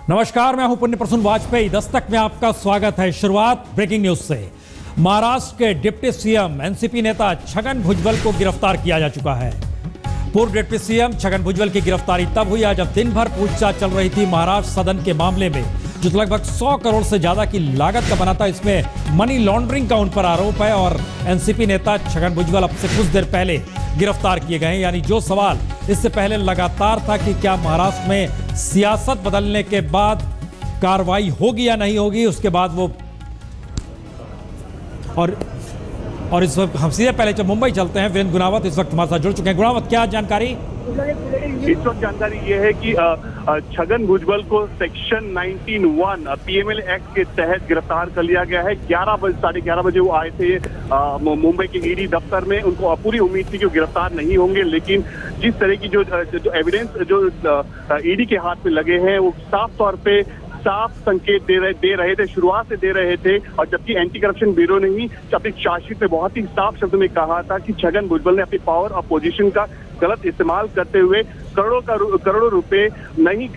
नमस्कार, मैं हूं पुण्य प्रसून वाजपेयी। दस्तक में आपका स्वागत है। शुरुआत ब्रेकिंग न्यूज से। महाराष्ट्र के डिप्टी सीएम एनसीपी नेता छगन भुजबल को गिरफ्तार किया जा चुका है। पूर्व डिप्टी सीएम छगन भुजबल की गिरफ्तारी तब हुई जब दिन भर पूछताछ चल रही थी महाराष्ट्र सदन के मामले में, जो लगभग 100 करोड़ से ज्यादा की लागत का बना था। इसमें मनी लॉन्ड्रिंग का उन पर आरोप है और एनसीपी नेता छगन भुजबल अब से कुछ देर पहले गिरफ्तार किए गए। यानी जो सवाल इससे पहले लगातार था कि क्या महाराष्ट्र में सियासत बदलने के बाद कार्रवाई होगी या नहीं होगी, उसके बाद वो और इस वक्त हम सीधे पहले मुंबई चलते हैं। वीरेंद्र गुनावत इस वक्त हमारे साथ जुड़ चुके हैं। गुनावत, क्या जानकारी? इस वक्त जानकारी ये है कि छगन भुजबल को सेक्शन 19(1) पीएमएल एक्ट के तहत गिरफ्तार कर लिया गया है। 11 बजे वो आए थे मुंबई के ईडी दफ्तर में। उनको पूरी उम्मीद थी कि वो गिरफ्तार नहीं होंगे, लेकिन जिस तरह की जो एविडेंस जो ईडी के हाथ में लगे हैं वो साफ तौर पे साफ संकेत दे रहे थे, शुरुआत से दे रहे थे। और जबकि एंटी करप्शन ब्यूरो ने ही अपनी चार्जशीट में बहुत ही साफ शब्द में कहा था कि छगन भुजबल ने अपनी पावर और पोजीशन का गलत इस्तेमाल करते हुए करोड़ों रुपए नहीं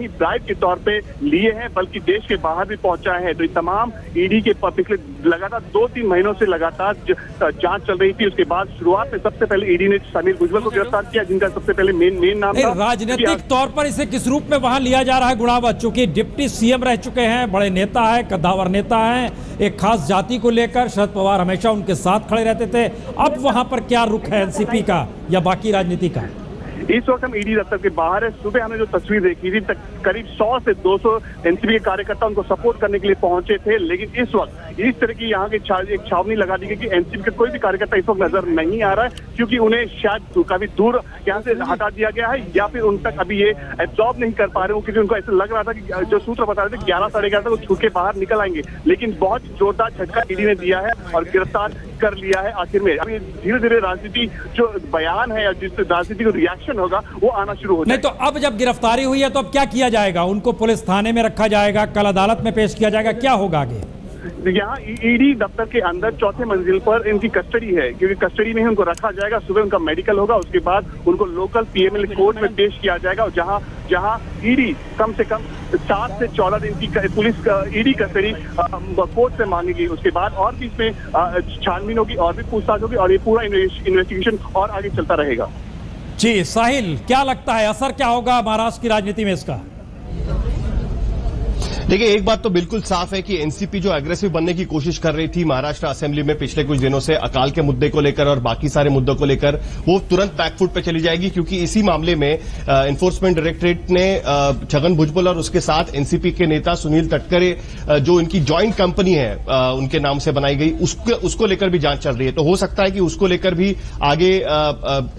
ब्राइब के तौर पे लिए हैं, बल्कि देश के बाहर भी पहुंचाए हैं। तो ये तमाम ईडी के पिछले लगातार 2-3 महीनों से लगातार जांच चल रही थी। उसके बाद शुरुआत में सबसे पहले ईडी ने समीर भुजबल को गिरफ्तार किया, जिनका सबसे पहले मेन नाम था। राजनीतिक तौर पर इसे किस रूप में वहां लिया जा रहा है गुणावत? चूंकि डिप्टी सीएम रह चुके हैं, बड़े नेता है, कद्दावर नेता है, एक खास जाति को लेकर शरद पवार हमेशा उनके साथ खड़े रहते थे। अब वहां पर क्या रुख है एनसीपी का या बाकी राजनीति का? इस वक्त हम ईडी दफ्तर के बाहर है। सुबह हमने जो तस्वीर देखी थी, करीब 100 से 200 एनसीपी के कार्यकर्ता उनको सपोर्ट करने के लिए पहुंचे थे। लेकिन इस वक्त इस तरह की यहाँ की एक छावनी लगा दी गई कि एनसीपी का कोई भी कार्यकर्ता इस वक्त नजर नहीं आ रहा है, क्योंकि उन्हें शायद काफी दूर यहाँ से हटा दिया गया है या फिर उन तक अभी ये एब्जॉर्ब नहीं कर पा रहे हो, क्योंकि उनको ऐसा लग रहा था कि जो सूत्र बता रहे थे 11 साढ़े 11 तक वो छूट के बाहर निकल आएंगे। लेकिन बहुत जोरदार झटका ईडी ने दिया है और गिरफ्तार कर लिया है आखिर में। अभी धीरे धीरे राजनीति जो बयान है या जिस राजनीति को रिएक्शन होगा वो आना शुरू हो जाएगा। नहीं तो अब जब गिरफ्तारी हुई है तो अब क्या किया जाएगा? उनको पुलिस थाने में रखा जाएगा, कल अदालत में पेश किया जाएगा, क्या होगा आगे? यहाँ ईडी दफ्तर के अंदर 4थे मंजिल पर इनकी कस्टडी है, क्योंकि कस्टडी में ही उनको रखा जाएगा। सुबह उनका मेडिकल होगा, उसके बाद उनको लोकल पीएमएल कोर्ट में पेश किया जाएगा, और जहां ईडी कम से कम 7 से 14 दिन की पुलिस ईडी कस्टडी कोर्ट से मांगेगी। उसके बाद और भी इसमें छानबीन होगी और भी पूछताछ होगी और ये पूरा इन्वेस्टिगेशन और आगे चलता रहेगा। जी साहिल, क्या लगता है असर क्या होगा महाराष्ट्र की राजनीति में इसका? देखिए, एक बात तो बिल्कुल साफ है कि एनसीपी जो एग्रेसिव बनने की कोशिश कर रही थी महाराष्ट्र असेंबली में पिछले कुछ दिनों से अकाल के मुद्दे को लेकर और बाकी सारे मुद्दों को लेकर, वो तुरंत बैकफुट पे चली जाएगी, क्योंकि इसी मामले में एनफोर्समेंट डायरेक्टरेट ने छगन भुजबल और उसके साथ एनसीपी के नेता सुनील तटकरे, जो इनकी ज्वाइंट कंपनी है उनके नाम से बनाई गई, उसको लेकर भी जांच चल रही है। तो हो सकता है कि उसको लेकर भी आगे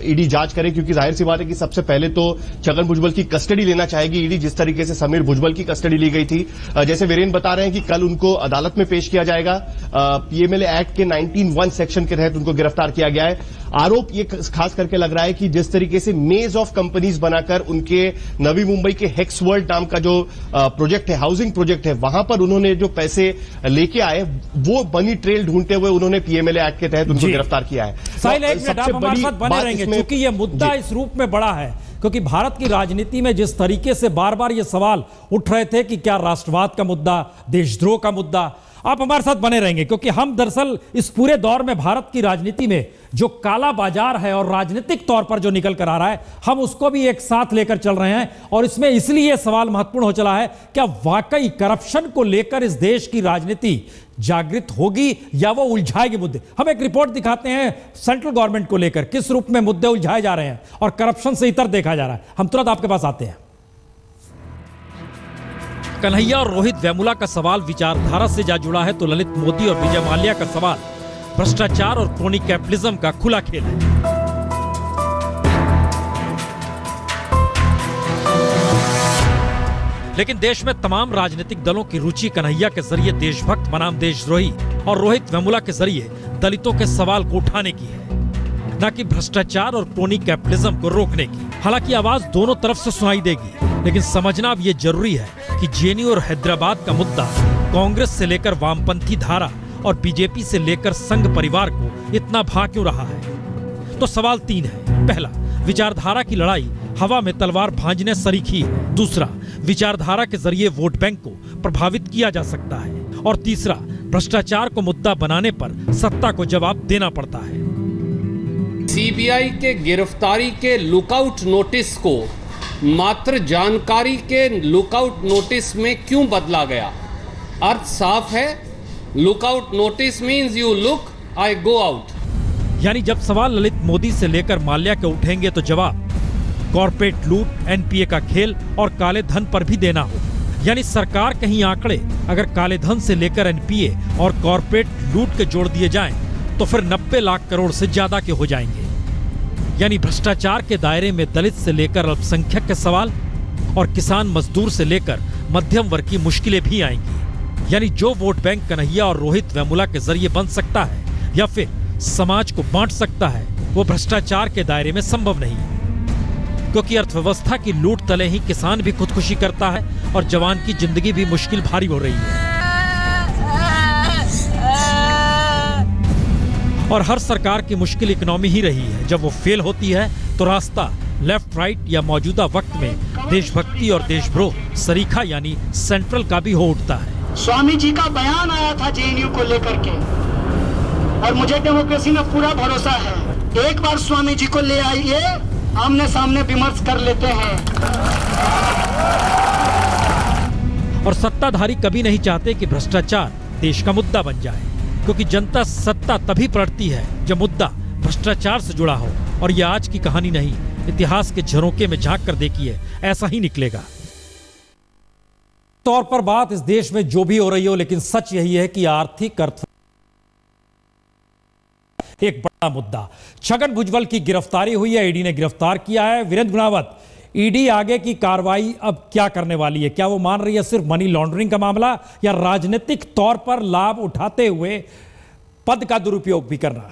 ईडी जांच करे, क्योंकि जाहिर सी बात है कि सबसे पहले तो छगन भुजबल की कस्टडी लेना चाहेगी ईडी, जिस तरीके से समीर भुजबल की कस्टडी ली गई थी। जैसे वीरेंद्र बता रहे हैं कि कल उनको अदालत में पेश किया जाएगा। पीएमएल एक्ट के 19(1) सेक्शन के तहत उनको गिरफ्तार किया गया है। आरोप ये खास करके लग रहा है कि जिस तरीके से मेज ऑफ कंपनीज बनाकर उनके नवी मुंबई के हेक्स वर्ल्ड नाम का जो प्रोजेक्ट है, हाउसिंग प्रोजेक्ट है, वहां पर उन्होंने जो पैसे लेके आए वो मनी ट्रेल ढूंढते हुए उन्होंने पीएमएल एक्ट के तहत उनको गिरफ्तार किया है। साहिल, एक मिनट, आप हमारे साथ बने रहेंगे क्योंकि ये मुद्दा इस रूप में बड़ा है, क्योंकि भारत की राजनीति में जिस तरीके से बार बार ये सवाल उठ रहे थे कि क्या राष्ट्रवाद का मुद्दा, देशद्रोह का मुद्दा। आप हमारे साथ बने रहेंगे क्योंकि हम दरअसल इस पूरे दौर में भारत की राजनीति में जो काला बाजार है और राजनीतिक तौर पर जो निकल कर आ रहा है, हम उसको भी एक साथ लेकर चल रहे हैं। और इसमें इसलिए यह सवाल महत्वपूर्ण हो चला है, क्या वाकई करप्शन को लेकर इस देश की राजनीति जागृत होगी या वो उलझाएगी मुद्दे? हम एक रिपोर्ट दिखाते हैं सेंट्रल गवर्नमेंट को लेकर किस रूप में मुद्दे उलझाए जा रहे हैं और करप्शन से इतर देखा जा रहा है। हम तुरंत आपके पास आते हैं। कन्हैया और रोहित वेमुला का सवाल विचारधारा से जा जुड़ा है तो ललित मोदी और विजय माल्या का सवाल भ्रष्टाचार और क्रोनी कैपिटलिज्म का खुला खेल है। लेकिन देश में तमाम राजनीतिक दलों की रुचि कन्हैया के जरिए देशभक्त बनाम देशद्रोही और रोहित वेमुला के जरिए दलितों के सवाल को उठाने की है, न कि भ्रष्टाचार और क्रोनी कैपिटलिज्म को रोकने की। हालांकि आवाज दोनों तरफ से सुनाई देगी, लेकिन समझना अब यह जरूरी है कि जेएनयू और हैदराबाद का मुद्दा कांग्रेस से लेकर वामपंथी धारा और बीजेपी से लेकर संघ परिवार को इतना भा क्यों रहा है। तो सवाल 3 है। पहला, विचारधारा की लड़ाई हवा में तलवार भांजने सरीखी है। दूसरा, विचारधारा के जरिए वोट बैंक को प्रभावित किया जा सकता है। और तीसरा, भ्रष्टाचार को मुद्दा बनाने पर सत्ता को जवाब देना पड़ता है। सीबीआई के गिरफ्तारी के लुकआउट नोटिस को मात्र जानकारी के लुकआउट नोटिस में क्यों बदला गया? अर्थ साफ है, lookout notice means you look, I go out. यानी जब सवाल ललित मोदी से लेकर माल्या के उठेंगे तो जवाब कॉर्पोरेट लूट, एनपीए का खेल और काले धन पर भी देना हो। यानी सरकार कहीं आंकड़े अगर काले धन से लेकर एनपीए और कॉर्पोरेट लूट के जोड़ दिए जाएं तो फिर 90 लाख करोड़ से ज्यादा के हो जाएंगे। यानी भ्रष्टाचार के दायरे में दलित से लेकर अल्पसंख्यक के सवाल और किसान मजदूर से लेकर मध्यम वर्ग की मुश्किलें भी आएंगी। यानी जो वोट बैंक कन्हैया और रोहित वेमुला के जरिए बन सकता है या फिर समाज को बांट सकता है, वो भ्रष्टाचार के दायरे में संभव नहीं, क्योंकि अर्थव्यवस्था की लूट तले ही किसान भी खुदकुशी करता है और जवान की जिंदगी भी मुश्किल भारी हो रही है। और हर सरकार की मुश्किल इकोनॉमी ही रही है। जब वो फेल होती है तो रास्ता लेफ्ट राइट या मौजूदा वक्त में देशभक्ति और देशद्रोह सरीखा यानी सेंट्रल का भी हो उठता है। स्वामी जी का बयान आया था जेएनयू को लेकर के, और मुझे डेमोक्रेसी में पूरा भरोसा है। एक बार स्वामी जी को ले आइए, आमने सामने विमर्श कर लेते हैं। और सत्ताधारी कभी नहीं चाहते कि भ्रष्टाचार देश का मुद्दा बन जाए, क्योंकि जनता सत्ता तभी पलटती है जब मुद्दा भ्रष्टाचार से जुड़ा हो। और यह आज की कहानी नहीं, इतिहास के झरोके में झांक कर देखिए, ऐसा ही निकलेगा। तौर पर बात इस देश में जो भी हो रही हो, लेकिन सच यही है कि आर्थिक अर्थ एक बड़ा मुद्दा। छगन भुजबल की गिरफ्तारी हुई है, ईडी ने गिरफ्तार किया है। वीरेंद्र गुणावत, ईडी आगे की कार्रवाई अब क्या करने वाली है? क्या वो मान रही है सिर्फ मनी लॉन्ड्रिंग का मामला, या राजनीतिक तौर पर लाभ उठाते हुए पद का दुरुपयोग भी करना?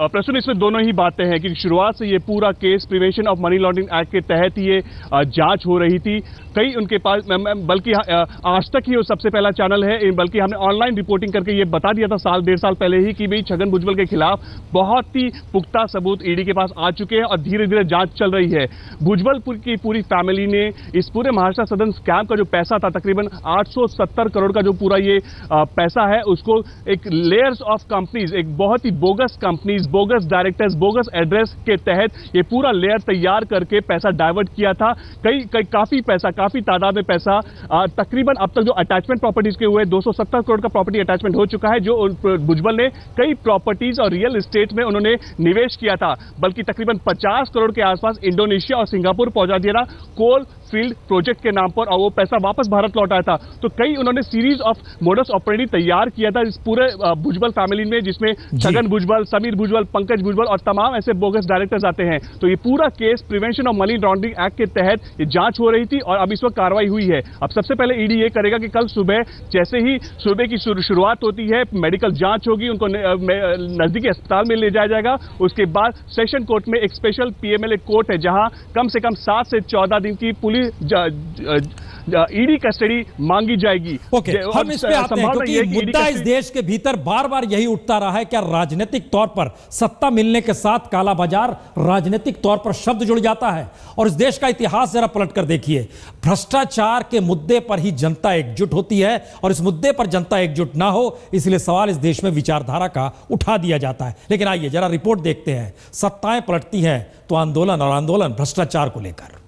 प्रश्न इसमें दोनों ही बातें हैं कि शुरुआत से ये पूरा case prevention of money laundering act के तहत ये जांच हो रही थी। कई उनके पास, बल्कि आज तक ही वो सबसे पहला चैनल है, बल्कि हमने ऑनलाइन रिपोर्टिंग करके ये बता दिया था साल डेढ़ साल पहले ही कि भाई छगन भुजबल के खिलाफ बहुत ही पुख्ता सबूत ईडी के पास आ चुके हैं और धीरे धीरे जांच चल रही है। भुजबल की पूरी फैमिली ने इस पूरे महाराष्ट्र सदन स्कैम का जो पैसा था, तकरीबन 870 करोड़ का जो पूरा ये पैसा है, उसको एक लेयर्स ऑफ कंपनीज, एक बहुत ही bogus companies, bogus directors, bogus address के तहत ये पूरा लेयर तैयार करके पैसा डाइवर्ट किया था। काफी तादाद में पैसा, तकरीबन अब तक जो अटैचमेंट प्रॉपर्टीज के हुए 270 करोड़ का प्रॉपर्टी अटैचमेंट हो चुका है, जो भुजबल ने कई प्रॉपर्टीज और रियल एस्टेट में उन्होंने निवेश किया था। बल्कि तकरीबन 50 करोड़ के आसपास इंडोनेशिया और सिंगापुर पहुंचा दिया था कोल फील्ड प्रोजेक्ट के नाम पर, और वो पैसा वापस भारत लौट आया था। तो कई उन्होंने सीरीज ऑफ मोडस ऑपरेंडी तैयार किया था इस पूरे भुजबल फैमिली में, जिसमें छगन भुजबल, समीर भुजबल, पंकज भुजबल और तमाम ऐसे बोगस डायरेक्टर्स आते हैं। तो ये पूरा case prevention of money laundering act के तहत ये जांच हो रही थी और अब इस वक्त कार्रवाई हुई है। अब सबसे पहले ईडी ये करेगा कि कल सुबह जैसे ही सूबे की शुरुआत होती है, मेडिकल जांच होगी, उनको नजदीकी अस्पताल में ले जाया जाएगा। उसके बाद सेशन कोर्ट में एक स्पेशल पीएमएलए कोर्ट है, जहां कम से कम 7 से 14 दिन की पुलिस ईडी कस्टडी मांगी जाएगी। ओके, हम इस पे आते हैं, क्योंकि मुद्दा इस देश के भीतर बार बार यही उठता रहा है, क्या राजनीतिक तौर पर सत्ता मिलने के साथ काला बाजार राजनीतिक तौर पर शब्द जुड़ जाता है? और इस देश का इतिहास जरा पलट कर देखिए, भ्रष्टाचार के मुद्दे पर ही जनता एकजुट होती है, और इस मुद्दे पर जनता एकजुट ना हो, इसलिए सवाल इस देश में विचारधारा का उठा दिया जाता है। लेकिन आइए जरा रिपोर्ट देखते हैं। सत्ताएं पलटती हैं तो आंदोलन, और आंदोलन भ्रष्टाचार को लेकर।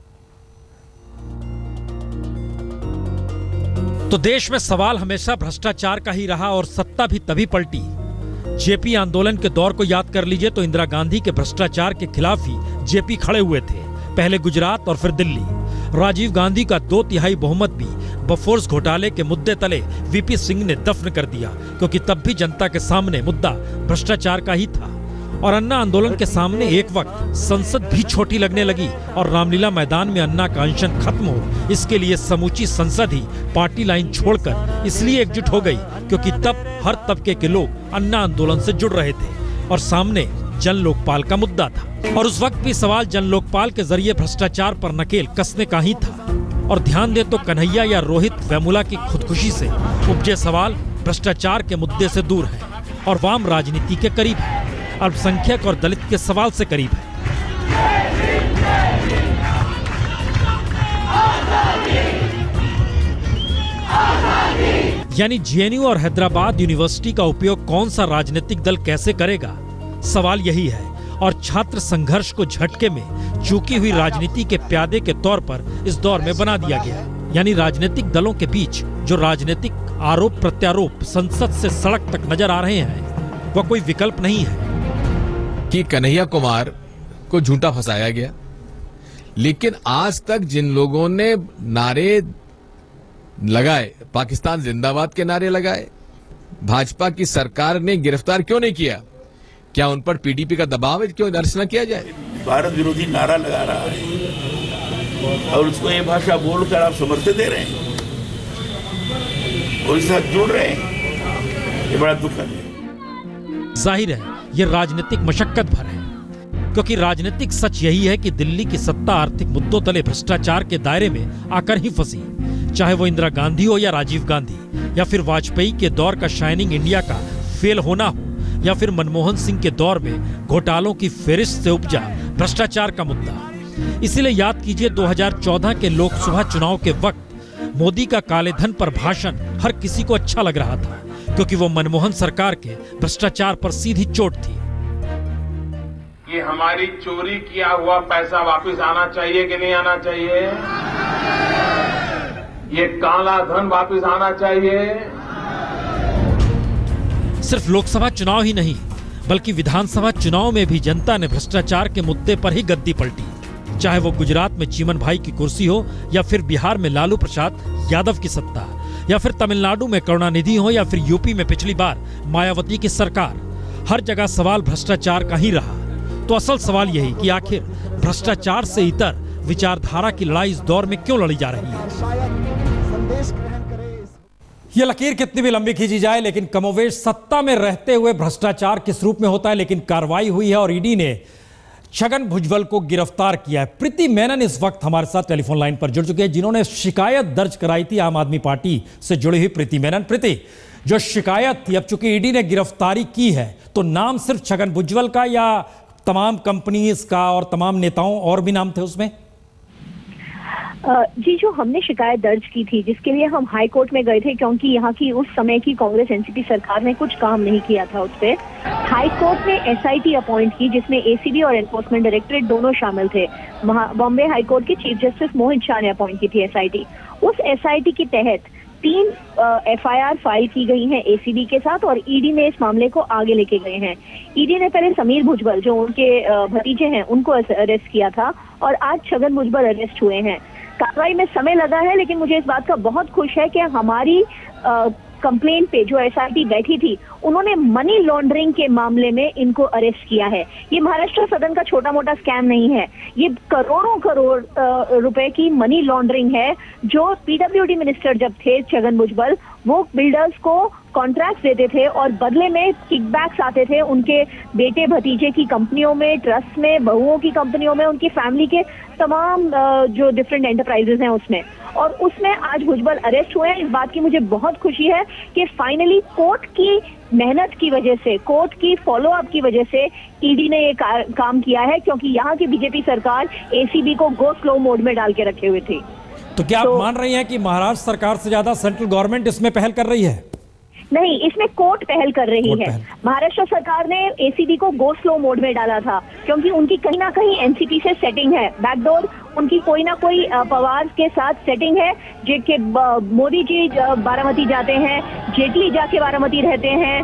तो देश में सवाल हमेशा भ्रष्टाचार का ही रहा और सत्ता भी तभी पलटी। जेपी आंदोलन के दौर को याद कर लीजिए तो इंदिरा गांधी के भ्रष्टाचार के खिलाफ ही जेपी खड़े हुए थे, पहले गुजरात और फिर दिल्ली। राजीव गांधी का 2/3 बहुमत भी बफोर्स घोटाले के मुद्दे तले वीपी सिंह ने दफन कर दिया, क्योंकि तब भी जनता के सामने मुद्दा भ्रष्टाचार का ही था। और अन्ना आंदोलन के सामने एक वक्त संसद भी छोटी लगने लगी और रामलीला मैदान में अन्ना का अनशन खत्म हो, इसके लिए समूची संसद ही पार्टी लाइन छोड़कर इसलिए एकजुट हो गई क्योंकि तब हर तबके के लोग अन्ना आंदोलन से जुड़ रहे थे और सामने जन लोकपाल का मुद्दा था। और उस वक्त भी सवाल जन लोकपाल के जरिए भ्रष्टाचार पर नकेल कसने का ही था। और ध्यान दे तो कन्हैया या रोहित वेमुला की खुदकुशी से उपजे सवाल भ्रष्टाचार के मुद्दे से दूर है और वाम राजनीति के करीब है। अल्पसंख्यक और दलित के सवाल से करीब है। यानी जेएनयू और हैदराबाद यूनिवर्सिटी का उपयोग कौन सा राजनीतिक दल कैसे करेगा, सवाल यही है। और छात्र संघर्ष को झटके में चूकी हुई राजनीति के प्यादे के तौर पर इस दौर में बना दिया गया। यानी राजनीतिक दलों के बीच जो राजनीतिक आरोप प्रत्यारोप संसद से सड़क तक नजर आ रहे हैं, वह कोई विकल्प नहीं है कि कन्हैया कुमार को झूठा फंसाया गया। लेकिन आज तक जिन लोगों ने नारे लगाए, पाकिस्तान जिंदाबाद के नारे लगाए, भाजपा की सरकार ने गिरफ्तार क्यों नहीं किया? क्या उन पर पीडीपी का दबाव है? क्यों दर्ज न किया जाए? भारत विरोधी नारा लगा रहा है और उसको ये भाषा बोलकर आप समर्थन दे रहे हैं और इसके साथ जुड़ रहे हैं, ये बड़ा दुखद है। जाहिर है ये राजनीतिक मशक्कत भर है, क्योंकि राजनीतिक सच यही है कि दिल्ली की सत्ता आर्थिक मुद्दों तले भ्रष्टाचार के दायरे में आकर ही फंसी। चाहे वो इंदिरा गांधी हो या राजीव गांधी, या फिर वाजपेयी के दौर का शाइनिंग इंडिया का फेल होना हो, या फिर मनमोहन सिंह के दौर में घोटालों की फेरिस्त से उपजा भ्रष्टाचार का मुद्दा। इसीलिए याद कीजिए 2014 के लोकसभा चुनाव के वक्त मोदी का काले धन पर भाषण हर किसी को अच्छा लग रहा था, क्योंकि वो मनमोहन सरकार के भ्रष्टाचार पर सीधी चोट थी। कि हमारी चोरी किया हुआ पैसा वापस आना चाहिए कि नहीं आना चाहिए? ये काला धन वापस आना चाहिए। सिर्फ लोकसभा चुनाव ही नहीं, बल्कि विधानसभा चुनाव में भी जनता ने भ्रष्टाचार के मुद्दे पर ही गद्दी पलटी। चाहे वो गुजरात में चीमन भाई की कुर्सी हो, या फिर बिहार में लालू प्रसाद यादव की सत्ता, या फिर तमिलनाडु में करुणानिधि हो, या फिर यूपी में पिछली बार मायावती की सरकार, हर जगह सवाल भ्रष्टाचार का ही रहा। तो असल सवाल यही कि आखिर भ्रष्टाचार से इतर विचारधारा की लड़ाई इस दौर में क्यों लड़ी जा रही है? ये लकीर कितनी भी लंबी खींची जाए, लेकिन कमोवेश सत्ता में रहते हुए भ्रष्टाचार किस रूप में होता है। लेकिन कार्रवाई हुई है और ईडी ने छगन भुजबल को गिरफ्तार किया है। प्रीति मेनन इस वक्त हमारे साथ टेलीफोन लाइन पर जुड़ चुके हैं, जिन्होंने शिकायत दर्ज कराई थी आम आदमी पार्टी से जुड़ी हुई प्रीति मेनन। प्रीति, जो शिकायत थी, अब चूंकि ईडी ने गिरफ्तारी की है, तो नाम सिर्फ छगन भुजबल का या तमाम कंपनीज का और तमाम नेताओं और भी नाम थे उसमें? जी, जो हमने शिकायत दर्ज की थी, जिसके लिए हम हाई कोर्ट में गए थे, क्योंकि यहाँ की उस समय की कांग्रेस एनसीपी सरकार ने कुछ काम नहीं किया था उस पर। हाई कोर्ट ने एसआईटी अपॉइंट की, जिसमें एसीबी और एनफोर्समेंट डायरेक्टरेट दोनों शामिल थे। बॉम्बे हाई कोर्ट के चीफ जस्टिस मोहित शाह ने अपॉइंट की थी एसआईटी। उस एसआईटी के तहत 3 एफआईआर फाइल की गई हैं एसीबी के साथ, और ईडी ने इस मामले को आगे लेके गए हैं। ईडी ने पहले समीर भुजबल, जो उनके भतीजे हैं, उनको अरेस्ट किया था, और आज छगन भुजबल अरेस्ट हुए हैं। कार्रवाई में समय लगा है, लेकिन मुझे इस बात का बहुत खुश है कि हमारी कंप्लेंट पे जो एसआईटी बैठी थी, उन्होंने मनी लॉन्ड्रिंग के मामले में इनको अरेस्ट किया है। ये महाराष्ट्र सदन का छोटा मोटा स्कैम नहीं है, ये करोड़ों करोड़ रुपए की मनी लॉन्ड्रिंग है। जो पीडब्ल्यूडी मिनिस्टर जब थे छगन भुजबल, वो बिल्डर्स को कॉन्ट्रैक्ट देते थे और बदले में किकबैक्स आते थे उनके बेटे भतीजे की कंपनियों में, ट्रस्ट में, बहुओं की कंपनियों में, उनकी फैमिली के तमाम जो डिफरेंट एंटरप्राइजेस हैं उसमें। और उसमें आज भुजबल अरेस्ट हुए हैं। इस बात की मुझे बहुत खुशी है कि फाइनली कोर्ट की मेहनत की वजह से, कोर्ट की फॉलो अप की वजह से ईडी ने ये काम किया है, क्योंकि यहाँ की बीजेपी सरकार एसीबी को गो स्लो मोड में डाल के रखे हुए थी। तो क्या आप मान रही हैं कि महाराष्ट्र सरकार से ज्यादा सेंट्रल गवर्नमेंट इसमें पहल कर रही है? नहीं, इसमें कोर्ट पहल कर रही है। महाराष्ट्र सरकार ने एसीबी को गो स्लो मोड में डाला था, क्योंकि उनकी कहीं ना कहीं एनसीपी से सेटिंग है, बैकडोर उनकी कोई ना कोई पवार के साथ सेटिंग है। जिनके मोदी जी बारामती जाते हैं, जेटली जाके बारामती रहते हैं,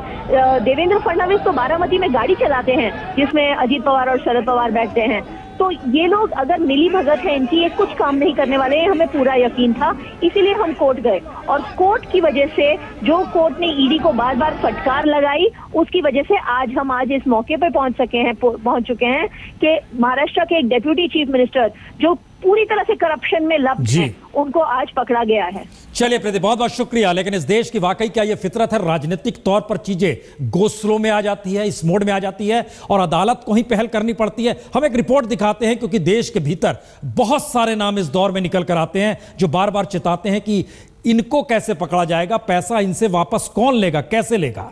देवेंद्र फडणवीस तो बारामती में गाड़ी चलाते हैं जिसमें अजीत पवार और शरद पवार बैठते हैं। तो ये लोग अगर मिली भगत है इनकी, ये कुछ काम नहीं करने वाले हैं, हमें पूरा यकीन था। इसीलिए हम कोर्ट गए, और कोर्ट की वजह से, जो कोर्ट ने ईडी को बार बार फटकार लगाई, उसकी वजह से आज इस मौके पे पहुंच चुके हैं कि महाराष्ट्र के एक डेप्यूटी चीफ मिनिस्टर जो पूरी तरह से करप्शन में लप्त है, उनको आज पकड़ा गया है। चलिए प्रीति, बहुत बहुत शुक्रिया। लेकिन इस देश की वाकई क्या ये फितरत है, राजनीतिक तौर पर चीजें गो स्लो में आ जाती है, इस मोड में आ जाती है और अदालत को ही पहल करनी पड़ती है? हम एक रिपोर्ट दिखाते हैं, क्योंकि देश के भीतर बहुत सारे नाम इस दौर में निकल कर आते हैं जो बार बार चिताते हैं कि इनको कैसे पकड़ा जाएगा, पैसा इनसे वापस कौन लेगा, कैसे लेगा।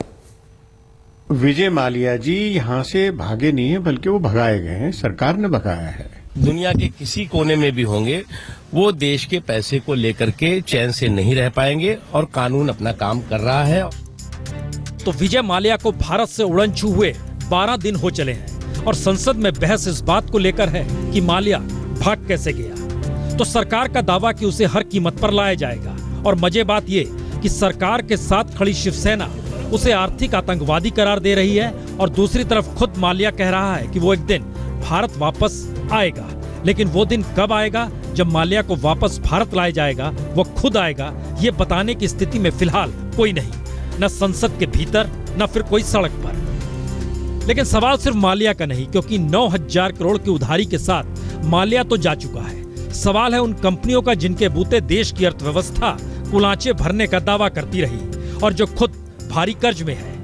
विजय माल्या जी यहाँ से भागे नहीं है, बल्कि वो भगाए गए हैं, सरकार ने भगाया है। दुनिया के किसी कोने में भी होंगे, वो देश के पैसे को लेकर के चैन से नहीं रह पाएंगे और कानून अपना काम कर रहा है। तो विजय माल्या को भारत से उड़न छू हुए 12 दिन हो चले हैं और संसद में बहस इस बात को लेकर है कि माल्या भाग कैसे गया। तो सरकार का दावा कि उसे हर कीमत पर लाया जाएगा और मजे बात ये कि सरकार के साथ खड़ी शिवसेना उसे आर्थिक आतंकवादी करार दे रही है और दूसरी तरफ खुद माल्या कह रहा है कि वो एक दिन भारत वापस आएगा। लेकिन वो दिन कब आएगा जब माल्या को वापस भारत लाया जाएगा, वो खुद आएगा, ये बताने की स्थिति में फिलहाल कोई नहीं, न संसद के भीतर न फिर कोई सड़क पर। लेकिन सवाल सिर्फ माल्या का नहीं, क्योंकि 9,000 करोड़ की उधारी के साथ माल्या तो जा चुका है। सवाल है उन कंपनियों का जिनके बूते देश की अर्थव्यवस्था कुलांचे भरने का दावा करती रही और जो खुद भारी कर्ज में है।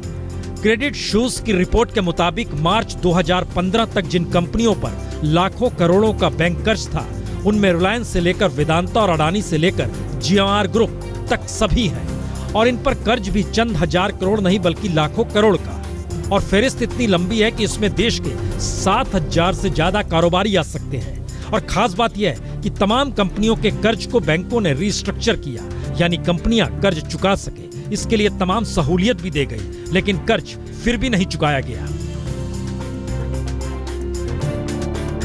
क्रेडिट शूज की रिपोर्ट के मुताबिक मार्च 2015 तक जिन कंपनियों पर लाखों करोड़ों का बैंक कर्ज था, उनमें रिलायंस से लेकर वेदांता और अडानी से लेकर GMR ग्रुप तक सभी हैं और इन पर कर्ज भी चंद हजार करोड़ नहीं बल्कि लाखों करोड़ का। और फहरिस्त इतनी लंबी है कि इसमें देश के 7,000 से ज्यादा कारोबारी आ सकते हैं। और खास बात यह है कि तमाम कंपनियों के कर्ज को बैंकों ने रीस्ट्रक्चर किया, यानी कंपनियां कर्ज चुका सके। इसके लिए तमाम सहूलियत भी दी गई, लेकिन कर्ज फिर भी नहीं चुकाया गया।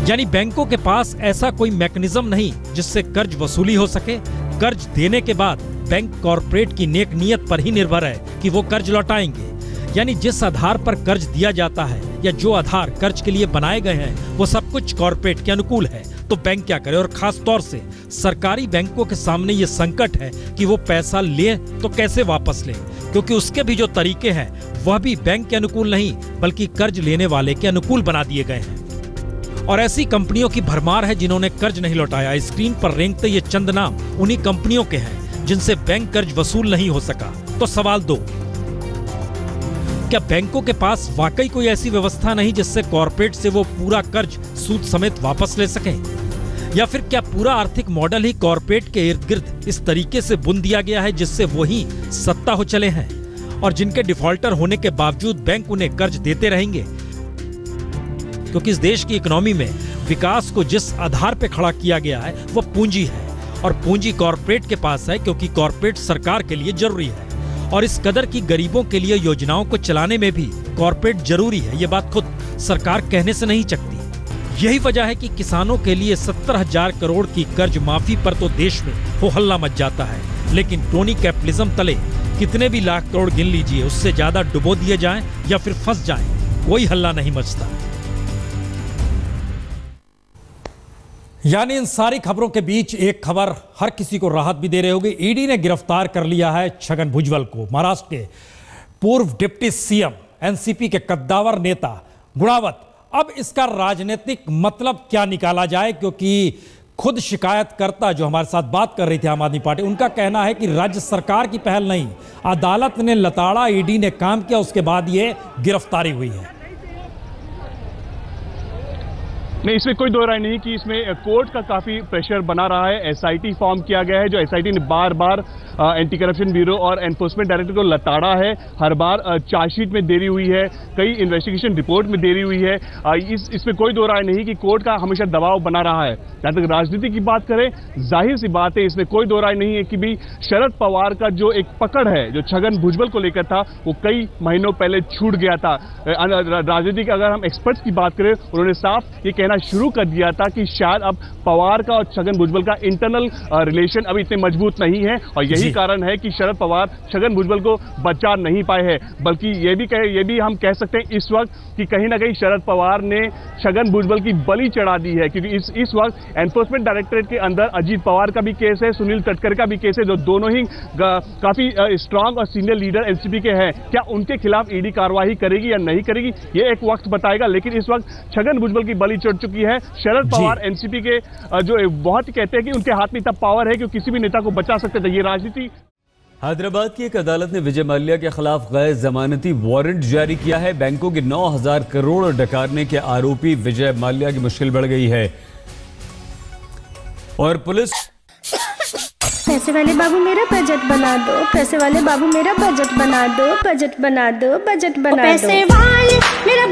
यानी बैंकों के पास ऐसा कोई मैकेनिज्म नहीं जिससे कर्ज वसूली हो सके। कर्ज देने के बाद बैंक कॉर्पोरेट की नेक नीयत पर ही निर्भर है कि वो कर्ज लौटाएंगे। यानी जिस आधार पर कर्ज दिया जाता है या जो आधार कर्ज के लिए बनाए गए हैं, वो सब कुछ कॉर्पोरेट के अनुकूल है। तो बैंक क्या करे? और खास तौर से सरकारी बैंकों के सामने ये संकट है कि वो पैसा ले तो कैसे वापस ले, क्योंकि उसके भी जो तरीके हैं वह भी बैंक के अनुकूल नहीं बल्कि कर्ज लेने वाले के अनुकूल बना दिए गए हैं। और ऐसी कंपनियों की भरमार है जिन्होंने कर्ज नहीं लौटाया। स्क्रीन पर रेंगते ये चंद नाम उन्हीं कंपनियों के हैं जिनसे बैंक कर्ज वसूल नहीं हो सका। तो सवाल 2, क्या बैंकों के पास वाकई कोई ऐसी व्यवस्था नहीं जिससे कॉर्पोरेट से वो पूरा कर्ज सूद समेत वापस ले सकें? या फिर क्या पूरा आर्थिक मॉडल ही कॉर्पोरेट के इर्द गिर्द इस तरीके से बुन दिया गया है जिससे वही सत्ता हो चले हैं और जिनके डिफॉल्टर होने के बावजूद बैंक उन्हें कर्ज देते रहेंगे? क्योंकि इस देश की इकोनॉमी में विकास को जिस आधार पे खड़ा किया गया है वो पूंजी है और पूंजी कॉर्पोरेट के पास है, क्योंकि कॉर्पोरेट सरकार के लिए जरूरी है और इस कदर की गरीबों के लिए योजनाओं को चलाने में भी कॉर्पोरेट जरूरी है। ये बात खुद सरकार कहने से नहीं चकती। यही वजह है कि किसानों के लिए 70,000 करोड़ की कर्ज माफी पर तो देश में हो हल्ला मच जाता है, लेकिन क्रोनी कैपिटलिज्म तले कितने भी लाख करोड़ गिन लीजिए, उससे ज्यादा डुबो दिए जाएं या फिर फंस जाएं, कोई हल्ला नहीं मचता। यानी इन सारी खबरों के बीच एक खबर हर किसी को राहत भी दे रही होगी। ईडी ने गिरफ्तार कर लिया है छगन भुजबल को। महाराष्ट्र के पूर्व डिप्टी सीएम, एनसीपी के कद्दावर नेता गुणावत। अब इसका राजनीतिक मतलब क्या निकाला जाए, क्योंकि खुद शिकायतकर्ता जो हमारे साथ बात कर रही थी आम आदमी पार्टी, उनका कहना है कि राज्य सरकार की पहल नहीं, अदालत ने लताड़ा, ईडी ने काम किया, उसके बाद ये गिरफ्तारी हुई है। नहीं, इसमें कोई दो राय नहीं कि इसमें कोर्ट का काफी प्रेशर बना रहा है। एसआईटी फॉर्म किया गया है, जो एसआईटी ने बार बार एंटी करप्शन ब्यूरो और एनफोर्समेंट डायरेक्टर को लताड़ा है। हर बार चार्जशीट में देरी हुई है, कई इन्वेस्टिगेशन रिपोर्ट में देरी हुई है। इसमें कोई दो राय नहीं कि कोर्ट का हमेशा दबाव बना रहा है। जहां तक राजनीति की बात करें, जाहिर सी बात है इसमें कोई दो राय नहीं है कि भी शरद पवार का जो एक पकड़ है, जो छगन भुजबल को लेकर था, वो कई महीनों पहले छूट गया था। राजनीतिक अगर हम एक्सपर्ट्स की बात करें, उन्होंने साफ ये कहना शुरू कर दिया था कि शायद अब पवार का और छगन भुजबल का इंटरनल रिलेशन अभी इतने मजबूत नहीं है और यही कारण है कि शरद पवार छगन भुजबल को बचा नहीं पाए हैं। बल्कि ये भी हम कह सकते हैं इस वक्त कि कहीं ना कहीं शरद पवार ने छगन भुजबल की बलि चढ़ा दी है, क्योंकि इस वक्त एनफोर्समेंट डायरेक्टरेट के अंदर अजीत पवार का भी केस है, सुनील तटकरे का भी केस है, जो दोनों ही काफी स्ट्रांग और सीनियर लीडर एनसीपी के हैं। क्या उनके खिलाफ ईडी कार्रवाई करेगी या नहीं करेगी, ये एक वक्त बताएगा। लेकिन इस वक्त छगन भुजबल की बलि चढ़ चुकी है। शरद पवार एनसीपी के जो बहुत कहते हैं कि उनके हाथ में इतना पावर है कि किसी भी नेता को बचा सकते थे। ये राजनीति। हैदराबाद की एक अदालत ने विजय माल्या के खिलाफ गैर जमानती वारंट जारी किया है। बैंकों के 9,000 करोड़ डकारने के आरोपी विजय माल्या की मुश्किल बढ़ गई है और पुलिस पैसे वाले बाबू मेरा बजट बना दो, पैसे वाले बाबू मेरा बजट बना दो, बजट बना दो, बजट बना दो। पैसे वाले मेरा